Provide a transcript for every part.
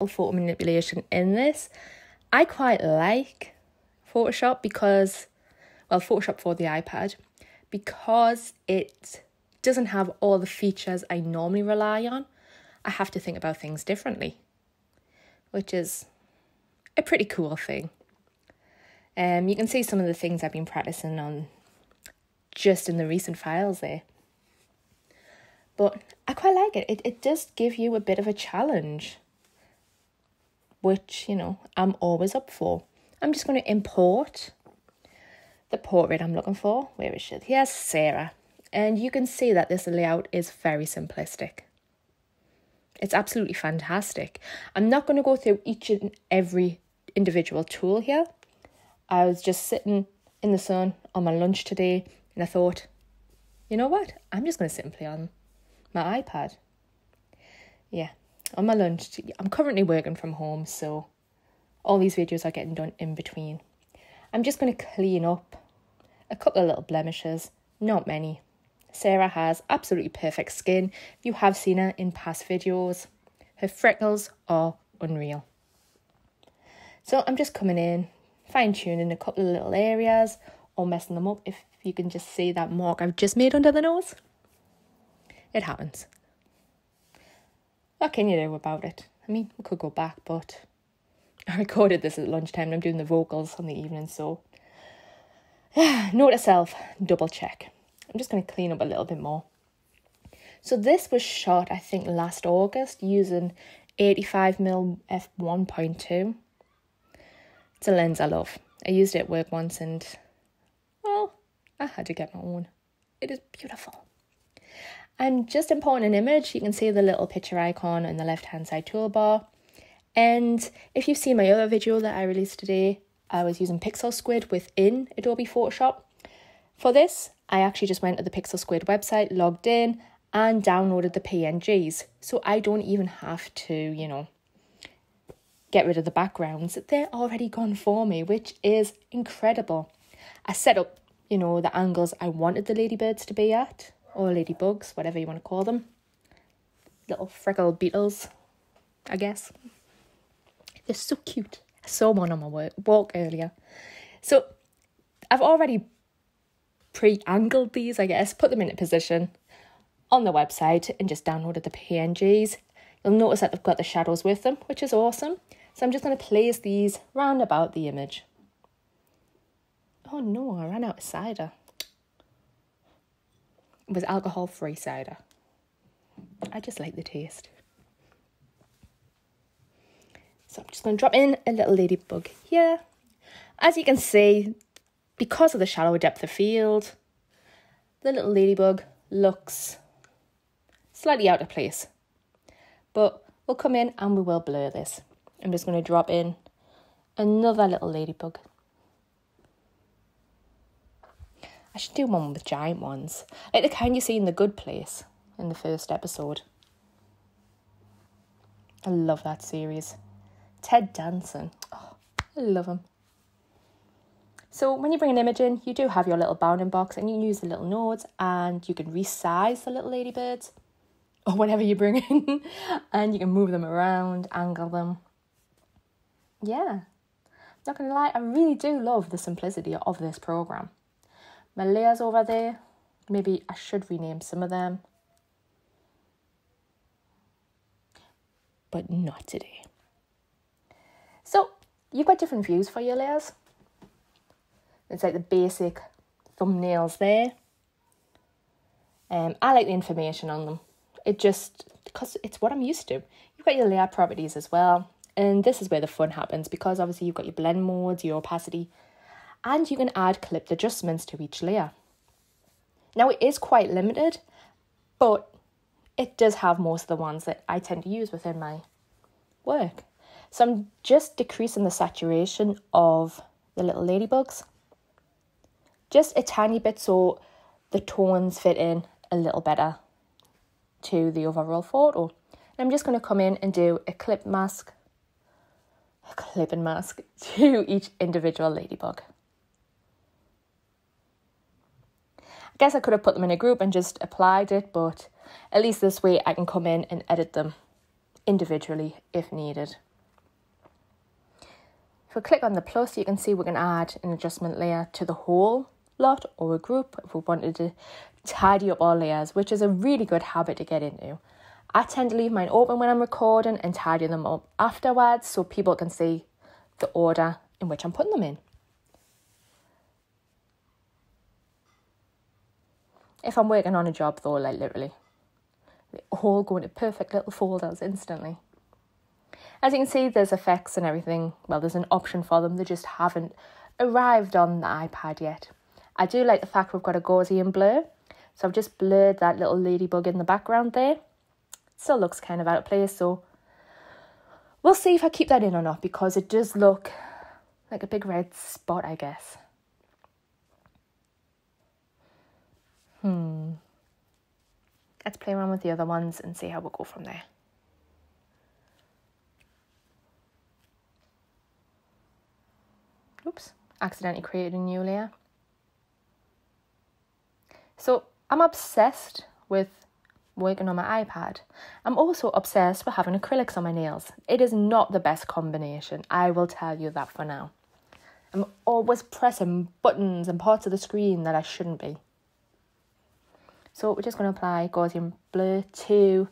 photo manipulation in this. I quite like Photoshop Photoshop for the iPad, because it doesn't have all the features I normally rely on. I have to think about things differently, which is a pretty cool thing. You can see some of the things I've been practicing on just in the recent files there. But I quite like it. It does give you a bit of a challenge, which, I'm always up for. I'm just going to import the portrait I'm looking for. Where is it? Here's Sarah. And you can see that this layout is very simplistic. It's absolutely fantastic. I'm not going to go through each and every individual tool here. I was just sitting in the sun on my lunch today, and I thought, you know what? I'm just going to sit and play on my iPad. Yeah, on my lunch. I'm currently working from home, so all these videos are getting done in between. I'm just going to clean up a couple of little blemishes, not many. Sarah has absolutely perfect skin. If you have seen her in past videos, her freckles are unreal. So I'm just coming in, fine-tuning a couple of little areas, or messing them up. If you can just see that mark I've just made under the nose. It happens. What can you do about it? I mean, we could go back, but I recorded this at lunchtime and I'm doing the vocals on the evening, so note to self, double check. I'm just going to clean up a little bit more. So this was shot, I think, last August using 85mm f1.2. It's a lens I love. I used it at work once and, well, I had to get my own. It is beautiful. I'm just importing an image. You can see the little picture icon in the left-hand side toolbar. And if you've seen my other video that I released today, I was using Pixel Squid within Adobe Photoshop. For this, I actually just went to the Pixel Squid website, logged in, and downloaded the PNGs. So I don't even have to, get rid of the backgrounds. They're already gone for me, which is incredible. I set up, the angles I wanted the ladybirds to be at, or ladybugs, whatever you want to call them. Little freckled beetles, I guess. They're so cute. I saw one on my walk earlier. So I've already pre-angled these, I guess, put them into position on the website and just downloaded the PNGs. You'll notice that they've got the shadows with them, which is awesome. So I'm just going to place these round about the image. Oh no, I ran out of cider. It was alcohol-free cider. I just like the taste. So I'm just going to drop in a little ladybug here. As you can see, because of the shallow depth of field, the little ladybug looks slightly out of place. But we'll come in and we will blur this. I'm just going to drop in another little ladybug. I should do one with giant ones, like the kind you see in The Good Place in the first episode. I love that series. Ted Danson. Oh, I love him. So when you bring an image in, you do have your little bounding box and you can use the little nodes and you can resize the little ladybirds or whatever you bring in and you can move them around, angle them. Yeah, not going to lie, I really do love the simplicity of this program. My layers over there, maybe I should rename some of them, but not today. So you've got different views for your layers. It's like the basic thumbnails there. I like the information on them. Because it's what I'm used to. You've got your layer properties as well. And this is where the fun happens, because obviously you've got your blend modes, your opacity, and you can add clipped adjustments to each layer. Now it is quite limited, but it does have most of the ones that I tend to use within my work. So I'm just decreasing the saturation of the little ladybugs. Just a tiny bit so the tones fit in a little better to the overall photo. And I'm just going to come in and do a clipping mask to each individual ladybug. I guess I could have put them in a group and just applied it, but at least this way I can come in and edit them individually if needed. If we click on the plus, you can see we can add an adjustment layer to the whole lot or a group if we wanted to tidy up our layers, which is a really good habit to get into. I tend to leave mine open when I'm recording and tidy them up afterwards so people can see the order in which I'm putting them in. If I'm working on a job though, like literally, they all go into perfect little folders instantly. As you can see, there's effects and everything. Well, there's an option for them. They just haven't arrived on the iPad yet. I do like the fact we've got a Gaussian blur. So I've just blurred that little ladybug in the background there. Still looks kind of out of place. So we'll see if I keep that in or not, because it does look like a big red spot, I guess. Let's play around with the other ones and see how we'll go from there. Oops, accidentally created a new layer. So I'm obsessed with working on my iPad. I'm also obsessed with having acrylics on my nails. It is not the best combination, I will tell you that for now. I'm always pressing buttons and parts of the screen that I shouldn't be. So we're just going to apply Gaussian blur to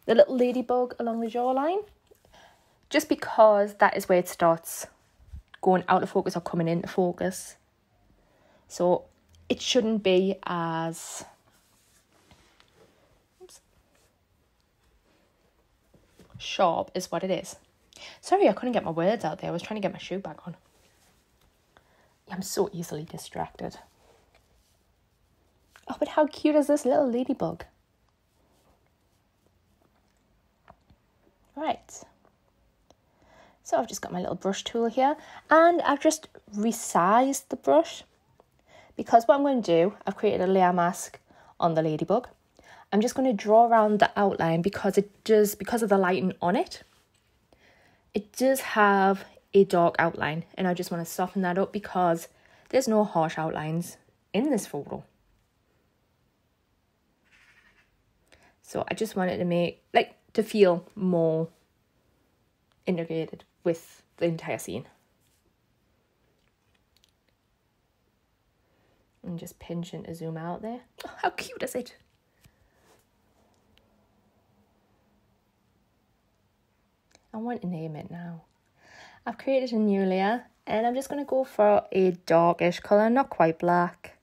the little ladybug along the jawline, just because that is where it starts going out of focus or coming into focus. So it shouldn't be as sharp as what it is. Sorry, I couldn't get my words out there. I was trying to get my shoe back on. I'm so easily distracted. Oh, but how cute is this little ladybug? Right. So I've just got my little brush tool here, and I've just resized the brush, because what I'm going to do, I've created a layer mask on the ladybug. I'm just going to draw around the outline because because of the lighting on it, it does have a dark outline, and I just want to soften that up because there's no harsh outlines in this photo. So I just wanted to to feel more integrated with the entire scene. And just pinch and zoom out there. Oh, how cute is it? I want to name it now. I've created a new layer, and I'm just going to go for a darkish colour, not quite black.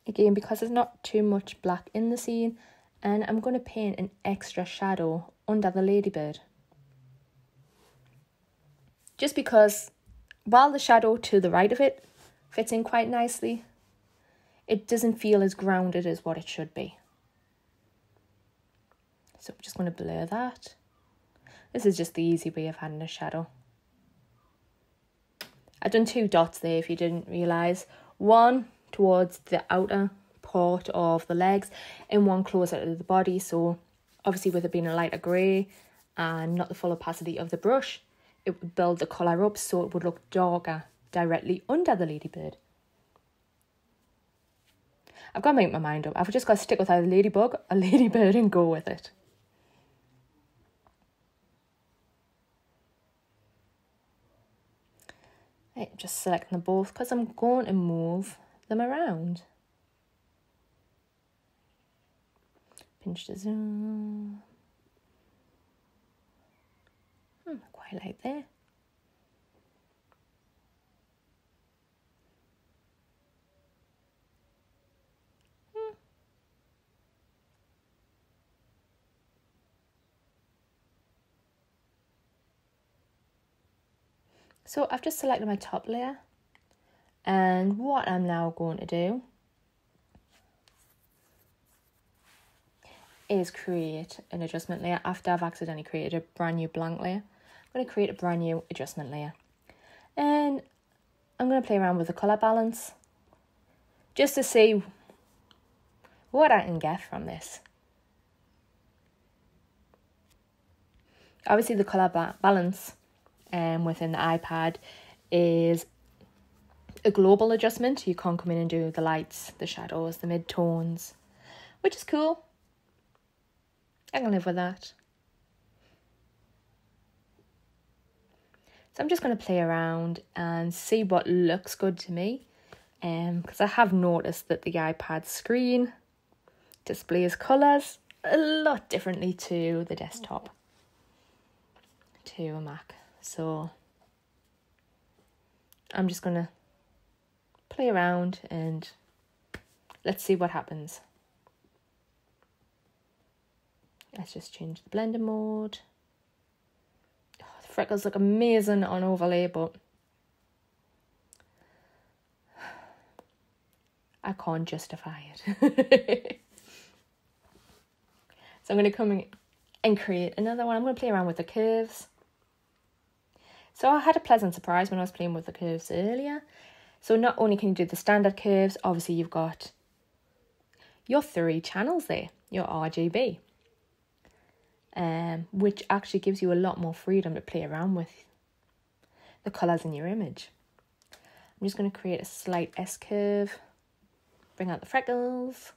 Again, because there's not too much black in the scene, and I'm going to paint an extra shadow under the ladybird. Just because while the shadow to the right of it fits in quite nicely, it doesn't feel as grounded as what it should be. So I'm just going to blur that. This is just the easy way of adding a shadow. I've done 2 dots there if you didn't realise. One towards the outer part of the legs and one closer to the body. So obviously with it being a lighter grey and not the full opacity of the brush, it would build the colour up so it would look darker directly under the ladybird. I've got to make my mind up. I've just got to stick with either ladybug or ladybird and go with it. Right, just selecting them both because I'm going to move them around. Pinch to zoom. Quite like there. So I've just selected my top layer, and what I'm now going to do is create an adjustment layer after I've accidentally created a brand new blank layer. I'm going to create a brand new adjustment layer, and I'm going to play around with the colour balance just to see what I can get from this. Obviously the colour balance within the iPad is a global adjustment. You can't come in and do the lights, the shadows, the mid-tones, which is cool. I can live with that. So I'm just going to play around and see what looks good to me. Because I have noticed that the iPad screen displays colours a lot differently to the desktop, to a Mac. So I'm just going to play around and let's see what happens. Let's just change the blender mode. Oh, the freckles look amazing on overlay, but I can't justify it. So I'm going to come and create another one. I'm going to play around with the curves. So I had a pleasant surprise when I was playing with the curves earlier. So not only can you do the standard curves, obviously you've got your 3 channels there, your RGB, which actually gives you a lot more freedom to play around with the colours in your image. I'm just going to create a slight S curve, bring out the freckles.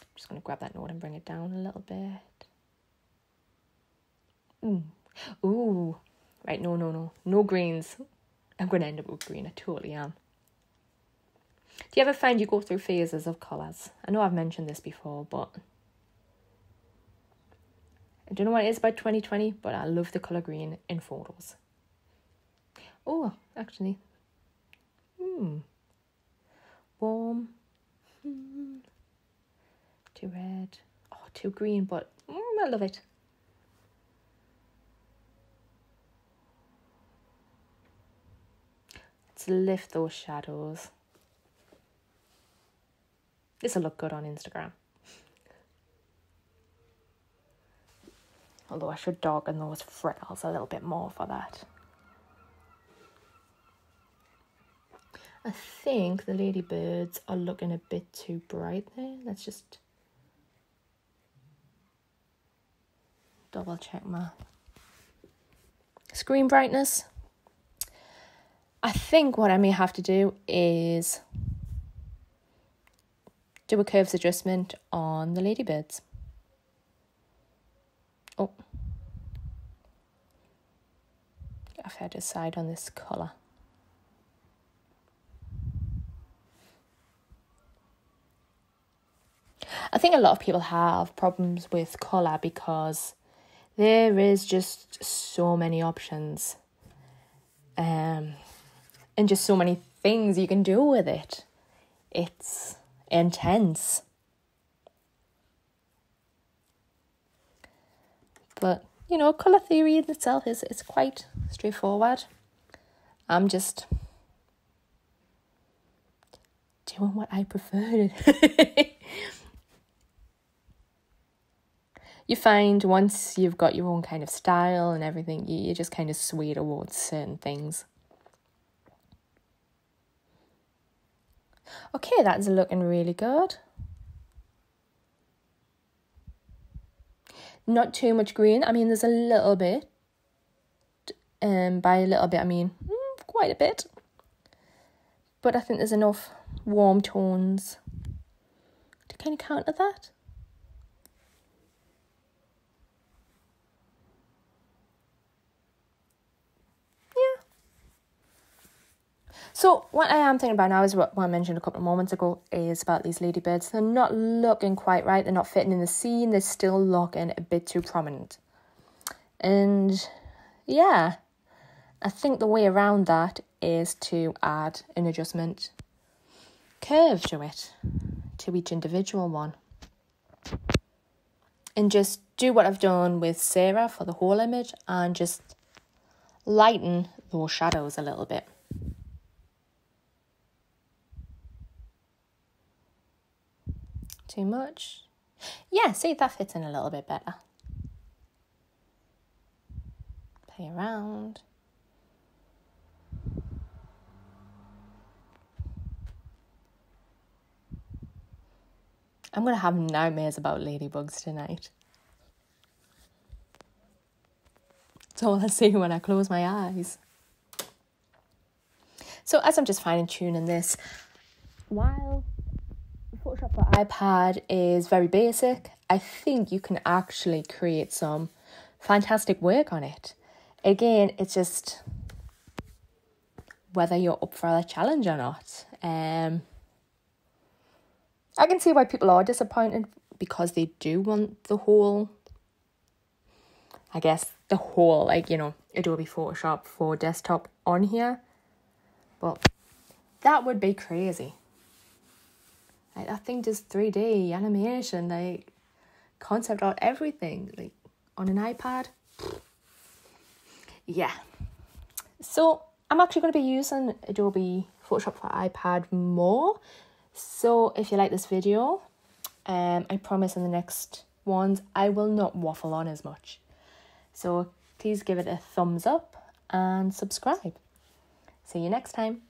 I'm just going to grab that node and bring it down a little bit. Ooh. Right, no greens. I'm going to end up with green, I totally am. Do you ever find you go through phases of colours? I know I've mentioned this before, but I don't know what it is about 2020, but I love the colour green in photos. Oh, actually. Warm. Too red. Oh, too green, but I love it. Let's lift those shadows. This will look good on Instagram. Although I should darken those freckles a little bit more for that. I think the ladybirds are looking a bit too bright there. Let's just double check my screen brightness. I think what I may have to do is do a curves adjustment on the ladybirds. Oh, I've had to decide on this colour. I think a lot of people have problems with colour because there is just so many options. And just so many things you can do with it. It's intense. But, you know, colour theory in itself is quite straightforward. I'm just doing what I prefer. You find once you've got your own kind of style and everything, you just kind of sway towards certain things. Okay, that's looking really good. Not too much green. I mean, there's a little bit. By a little bit, I mean quite a bit. But I think there's enough warm tones to kind of counter that. So what I am thinking about now is what I mentioned a couple of moments ago is about these ladybirds. They're not looking quite right. They're not fitting in the scene. They're still looking a bit too prominent. And yeah, I think the way around that is to add an adjustment curve to it, to each individual one. And just do what I've done with Sarah for the whole image and just lighten those shadows a little bit. Too much? Yeah, see, that fits in a little bit better. Play around. I'm going to have nightmares about ladybugs tonight. That's all I see when I close my eyes. So as I'm just fine tuning this, while Photoshop for iPad is very basic, I think you can actually create some fantastic work on it. Again, it's just whether you're up for the challenge or not. I can see why people are disappointed, because they do want the whole, like, Adobe Photoshop for desktop on here. But that would be crazy. Like, that thing does 3D animation, like concept art, everything, like on an iPad. Yeah. So I'm actually going to be using Adobe Photoshop for iPad more. So if you like this video, I promise in the next ones I will not waffle on as much. So please give it a thumbs up and subscribe. See you next time.